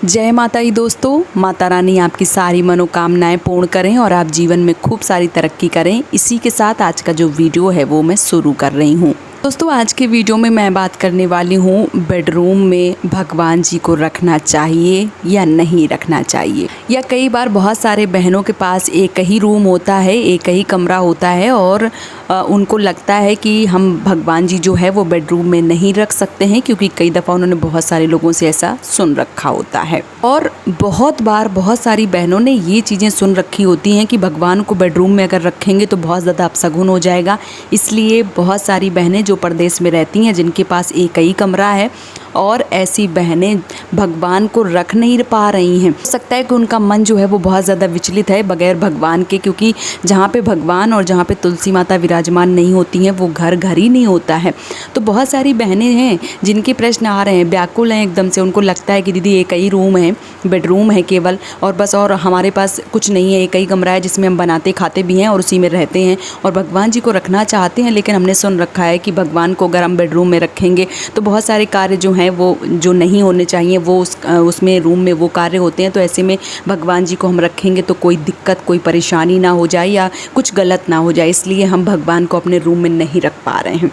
जय माता दी दोस्तों। माता रानी आपकी सारी मनोकामनाएं पूर्ण करें और आप जीवन में खूब सारी तरक्की करें। इसी के साथ आज का जो वीडियो है वो मैं शुरू कर रही हूँ। दोस्तों आज के वीडियो में मैं बात करने वाली हूँ बेडरूम में भगवान जी को रखना चाहिए या नहीं रखना चाहिए। या कई बार बहुत सारे बहनों के पास एक ही रूम होता है, एक ही कमरा होता है और उनको लगता है कि हम भगवान जी जो है वो बेडरूम में नहीं रख सकते हैं, क्योंकि कई दफ़ा उन्होंने बहुत सारे लोगों से ऐसा सुन रखा होता है। और बहुत बार बहुत सारी बहनों ने ये चीज़ें सुन रखी होती हैं कि भगवान को बेडरूम में अगर रखेंगे तो बहुत ज़्यादा अपशगुन हो जाएगा। इसलिए बहुत सारी बहनें जो परदेश में रहती हैं, जिनके पास एक ही कमरा है और ऐसी बहनें भगवान को रख नहीं पा रही हैं। हो सकता है कि उनका मन जो है वो बहुत ज़्यादा विचलित है बगैर भगवान के, क्योंकि जहाँ पे भगवान और जहाँ पे तुलसी माता विराजमान नहीं होती हैं वो घर घर ही नहीं होता है। तो बहुत सारी बहनें हैं जिनके प्रश्न आ रहे हैं, व्याकुल हैं एकदम से। उनको लगता है कि दीदी एक ही रूम है, बेडरूम है केवल, और बस और हमारे पास कुछ नहीं है, एक ही कमरा है जिसमें हम बनाते खाते भी हैं और उसी में रहते हैं, और भगवान जी को रखना चाहते हैं। लेकिन हमने सुन रखा है कि भगवान को अगर हम बेडरूम में रखेंगे तो बहुत सारे कार्य जो हैं वो जो नहीं होने चाहिए वो उसमें रूम में वो कार्य होते हैं। तो ऐसे में भगवान जी को हम रखेंगे तो कोई दिक्कत, कोई परेशानी ना हो जाए या कुछ गलत ना हो जाए, इसलिए हम भगवान को अपने रूम में नहीं रख पा रहे हैं।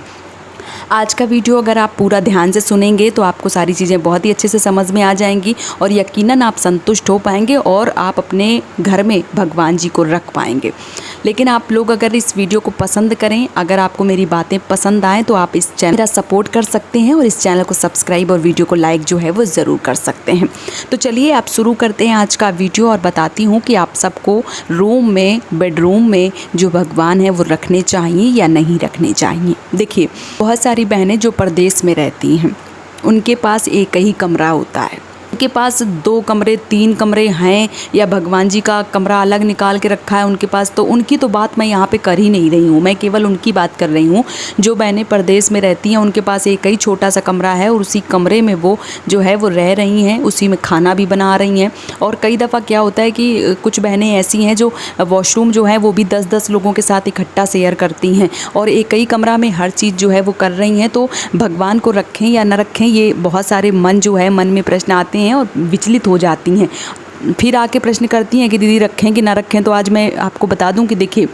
आज का वीडियो अगर आप पूरा ध्यान से सुनेंगे तो आपको सारी चीज़ें बहुत ही अच्छे से समझ में आ जाएंगी और यकीनन आप संतुष्ट हो पाएंगे और आप अपने घर में भगवान जी को रख पाएंगे। लेकिन आप लोग अगर इस वीडियो को पसंद करें, अगर आपको मेरी बातें पसंद आएँ तो आप इस चैनल का सपोर्ट कर सकते हैं और इस चैनल को सब्सक्राइब और वीडियो को लाइक जो है वो ज़रूर कर सकते हैं। तो चलिए आप शुरू करते हैं आज का वीडियो और बताती हूँ कि आप सबको रूम में, बेडरूम में जो भगवान है वो रखने चाहिए या नहीं रखने चाहिए। देखिए बहुत सारी बहनें जो परदेश में रहती हैं उनके पास एक ही कमरा होता है, उनके पास 2 कमरे 3 कमरे हैं या भगवान जी का कमरा अलग निकाल के रखा है उनके पास। तो उनकी तो बात मैं यहाँ पे कर ही नहीं रही हूँ, मैं केवल उनकी बात कर रही हूँ जो बहनें परदेश में रहती हैं। उनके पास एक ही छोटा सा कमरा है और उसी कमरे में वो जो है वो रह रही हैं, उसी में खाना भी बना रही हैं। और कई दफ़ा क्या होता है कि कुछ बहनें ऐसी हैं जो वॉशरूम जो है वो भी 10-10 लोगों के साथ इकट्ठा शेयर करती हैं और एक ही कमरा में हर चीज़ जो है वो कर रही हैं। तो भगवान को रखें या न रखें, ये बहुत सारे मन में प्रश्न आते हैं और विचलित हो जाती हैं। फिर आके प्रश्न करती हैं कि दीदी रखें कि ना रखें। तो आज मैं आपको बता दूं कि देखिए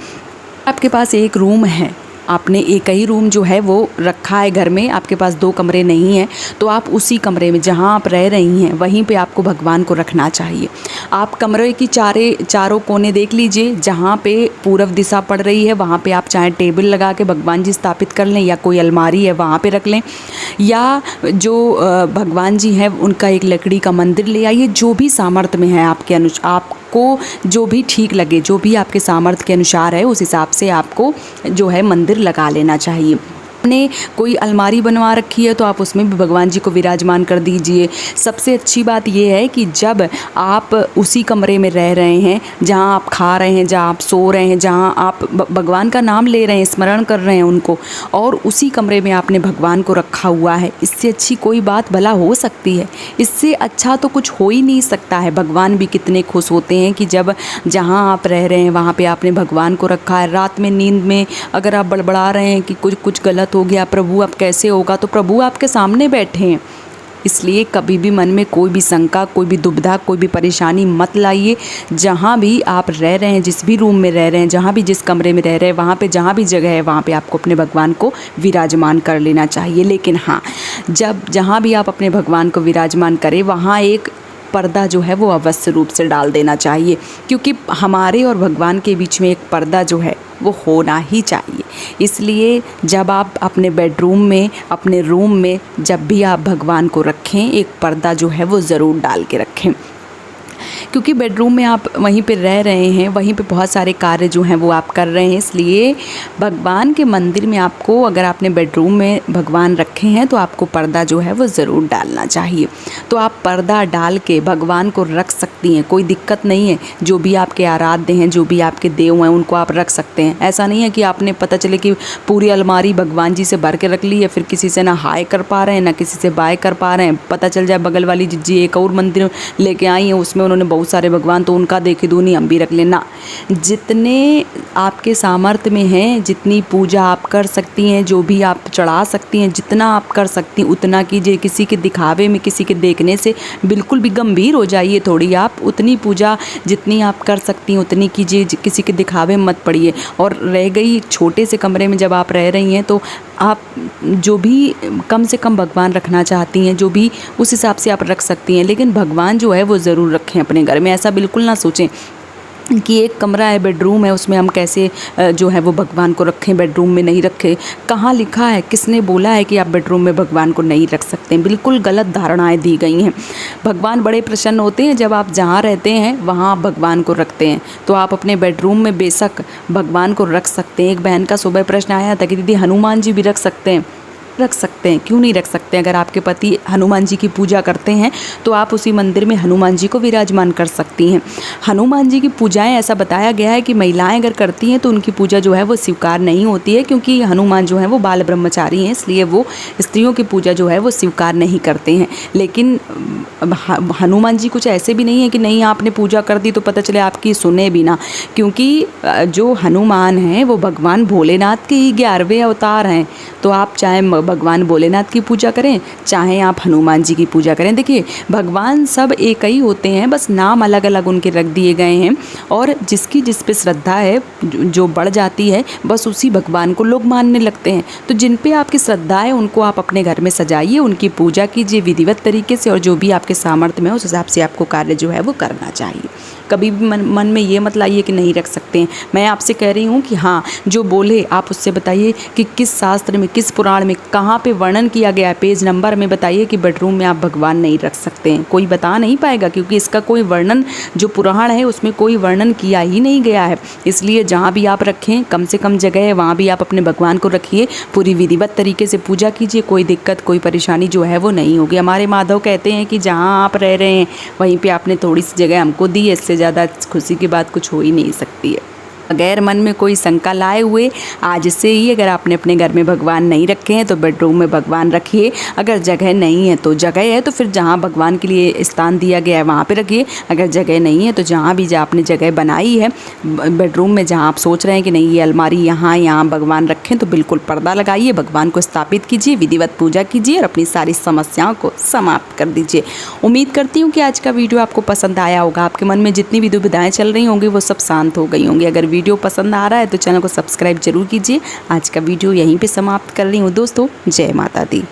आपके पास एक रूम है, आपने एक ही रूम जो है वो रखा है घर में, आपके पास 2 कमरे नहीं हैं, तो आप उसी कमरे में जहाँ आप रह रही हैं वहीं पे आपको भगवान को रखना चाहिए। आप कमरे की चारों कोने देख लीजिए, जहाँ पे पूरब दिशा पड़ रही है वहाँ पे आप चाहे टेबल लगा के भगवान जी स्थापित कर लें या कोई अलमारी है वहाँ पे रख लें, या जो भगवान जी हैं उनका एक लकड़ी का मंदिर ले आइए। जो भी सामर्थ्य में है आपके आपको जो भी ठीक लगे, जो भी आपके सामर्थ्य के अनुसार है उस हिसाब से आपको जो है मंदिर लगा लेना चाहिए। आपने कोई अलमारी बनवा रखी है तो आप उसमें भी भगवान जी को विराजमान कर दीजिए। सबसे अच्छी बात यह है कि जब आप उसी कमरे में रह रहे हैं जहां आप खा रहे हैं, जहां आप सो रहे हैं, जहां आप भगवान का नाम ले रहे हैं, स्मरण कर रहे हैं उनको, और उसी कमरे में आपने भगवान को रखा हुआ है, इससे अच्छी कोई बात भला हो सकती है? इससे अच्छा तो कुछ हो ही नहीं सकता है। भगवान भी कितने खुश होते हैं कि जब जहाँ आप रह रहे हैं वहाँ पर आपने भगवान को रखा है। रात में नींद में अगर आप बड़बड़ा रहे हैं कि कुछ गलत हो गया, प्रभु अब कैसे होगा, तो प्रभु आपके सामने बैठे हैं। इसलिए कभी भी मन में कोई भी शंका, कोई भी दुविधा, कोई भी परेशानी मत लाइए। जहाँ भी आप रह रहे हैं, जिस भी रूम में रह रहे हैं, जहाँ भी जिस कमरे में रह रहे हैं, वहाँ पे जहाँ भी जगह है वहाँ पे आपको अपने भगवान को विराजमान कर लेना चाहिए। लेकिन हाँ, जहाँ भी आप अपने भगवान को विराजमान करें वहाँ एक पर्दा जो है वो अवश्य रूप से डाल देना चाहिए, क्योंकि हमारे और भगवान के बीच में एक पर्दा जो है वो होना ही चाहिए। इसलिए जब आप अपने बेडरूम में, अपने रूम में जब भी आप भगवान को रखें, एक पर्दा जो है वो ज़रूर डाल के रखें, क्योंकि बेडरूम में आप वहीं पे रह रहे हैं, वहीं पे बहुत सारे कार्य जो हैं वो आप कर रहे हैं। इसलिए भगवान के मंदिर में आपको, अगर आपने बेडरूम में भगवान रखे हैं तो आपको पर्दा जो है वो ज़रूर डालना चाहिए। तो आप पर्दा डाल के भगवान को रख सकती हैं, कोई दिक्कत नहीं है। जो भी आपके आराध्य हैं, जो भी आपके देव हैं, उनको आप रख सकते हैं। ऐसा नहीं है कि आपने पता चले कि पूरी अलमारी भगवान जी से भर के रख ली है, फिर किसी से ना हाय कर पा रहे हैं ना किसी से बाय कर पा रहे हैं। पता चल जाए बगल वाली जिज्जी एक और मंदिर लेके आई हैं, उसमें उन्होंने बहुत सारे भगवान, तो उनका देखे दूनी हम भी रख लेना। जितने आपके सामर्थ्य में हैं, जितनी पूजा आप कर सकती हैं, जो भी आप चढ़ा सकती हैं, जितना आप कर सकती हैं उतना कीजिए। किसी के दिखावे में, किसी के देखने से बिल्कुल भी गंभीर हो जाइए थोड़ी आप। उतनी पूजा जितनी आप कर सकती हैं उतनी कीजिए, किसी के दिखावे में मत पड़िए। और रह गई छोटे से कमरे में जब आप रह रही हैं तो आप जो भी कम से कम भगवान रखना चाहती हैं, जो भी उस हिसाब से आप रख सकती हैं, लेकिन भगवान जो है वो ज़रूर रखें अपने घर में। ऐसा बिल्कुल ना सोचें कि एक कमरा है, बेडरूम है, उसमें हम कैसे जो है वो भगवान को रखें, बेडरूम में नहीं रखें। कहाँ लिखा है, किसने बोला है कि आप बेडरूम में भगवान को नहीं रख सकते हैं? बिल्कुल गलत धारणाएं दी गई हैं। भगवान बड़े प्रसन्न होते हैं जब आप जहाँ रहते हैं वहाँ आप भगवान को रखते हैं। तो आप अपने बेडरूम में बेशक भगवान को रख सकते हैं। एक बहन का सुबह प्रश्न आया था कि दीदी हनुमान जी भी रख सकते हैं? रख सकते हैं, क्यों नहीं रख सकते हैं? अगर आपके पति हनुमान जी की पूजा करते हैं तो आप उसी मंदिर में हनुमान जी को विराजमान कर सकती हैं। हनुमान जी की पूजाएं, ऐसा बताया गया है कि महिलाएं अगर करती हैं तो उनकी पूजा जो है वो स्वीकार नहीं होती है, क्योंकि हनुमान जो है वो बाल ब्रह्मचारी हैं, इसलिए वो स्त्रियों की पूजा जो है वो स्वीकार नहीं करते हैं। लेकिन हनुमान जी कुछ ऐसे भी नहीं है कि नहीं आपने पूजा कर दी तो पता चले आपकी सुने भी ना, क्योंकि जो हनुमान हैं वो भगवान भोलेनाथ के ही 11वें अवतार हैं। तो आप चाहे भगवान भोलेनाथ की पूजा करें, चाहे आप हनुमान जी की पूजा करें, देखिए भगवान सब एक ही होते हैं, बस नाम अलग अलग उनके रख दिए गए हैं। और जिसकी जिस पे श्रद्धा है, जो बढ़ जाती है, बस उसी भगवान को लोग मानने लगते हैं। तो जिन पे आपकी श्रद्धा है उनको आप अपने घर में सजाइए, उनकी पूजा कीजिए विधिवत तरीके से, और जो भी आपके सामर्थ्य में उस हिसाब से आपको कार्य जो है वो करना चाहिए। कभी भी मन में ये मत लाइए कि नहीं रख सकते हैं। मैं आपसे कह रही हूँ कि हाँ, जो बोले आप उससे बताइए कि किस शास्त्र में, किस पुराण में, कहाँ पे वर्णन किया गया है, पेज नंबर में बताइए कि बेडरूम में आप भगवान नहीं रख सकते हैं। कोई बता नहीं पाएगा, क्योंकि इसका कोई वर्णन, जो पुराण है उसमें कोई वर्णन किया ही नहीं गया है। इसलिए जहाँ भी आप रखें, कम से कम जगह है वहाँ भी आप अपने भगवान को रखिए, पूरी विधिवत तरीके से पूजा कीजिए, कोई दिक्कत, कोई परेशानी जो है वो नहीं होगी। हमारे माधव कहते हैं कि जहाँ आप रह रहे हैं वहीं पर आपने थोड़ी सी जगह हमको दी है, इससे ज़्यादा खुशी की बात कुछ हो ही नहीं सकती है। अगर मन में कोई शंका लाए हुए आज से ही, अगर आपने अपने घर में भगवान नहीं रखे हैं तो बेडरूम में भगवान रखिए। अगर जगह नहीं है तो, जगह है तो फिर जहाँ भगवान के लिए स्थान दिया गया है वहाँ पे रखिए। अगर जगह नहीं है तो जहाँ भी आपने जगह बनाई है बेडरूम में, जहाँ आप सोच रहे हैं कि नहीं ये अलमारी यहाँ भगवान रखें, तो बिल्कुल पर्दा लगाइए, भगवान को स्थापित कीजिए, विधिवत पूजा कीजिए और अपनी सारी समस्याओं को समाप्त कर दीजिए। उम्मीद करती हूँ कि आज का वीडियो आपको पसंद आया होगा। आपके मन में जितनी भी दुविधाएँ चल रही होंगी वो सब शांत हो गई होंगी। अगर वीडियो पसंद आ रहा है तो चैनल को सब्सक्राइब जरूर कीजिए। आज का वीडियो यहीं पे समाप्त कर रही हूँ दोस्तों। जय माता दी।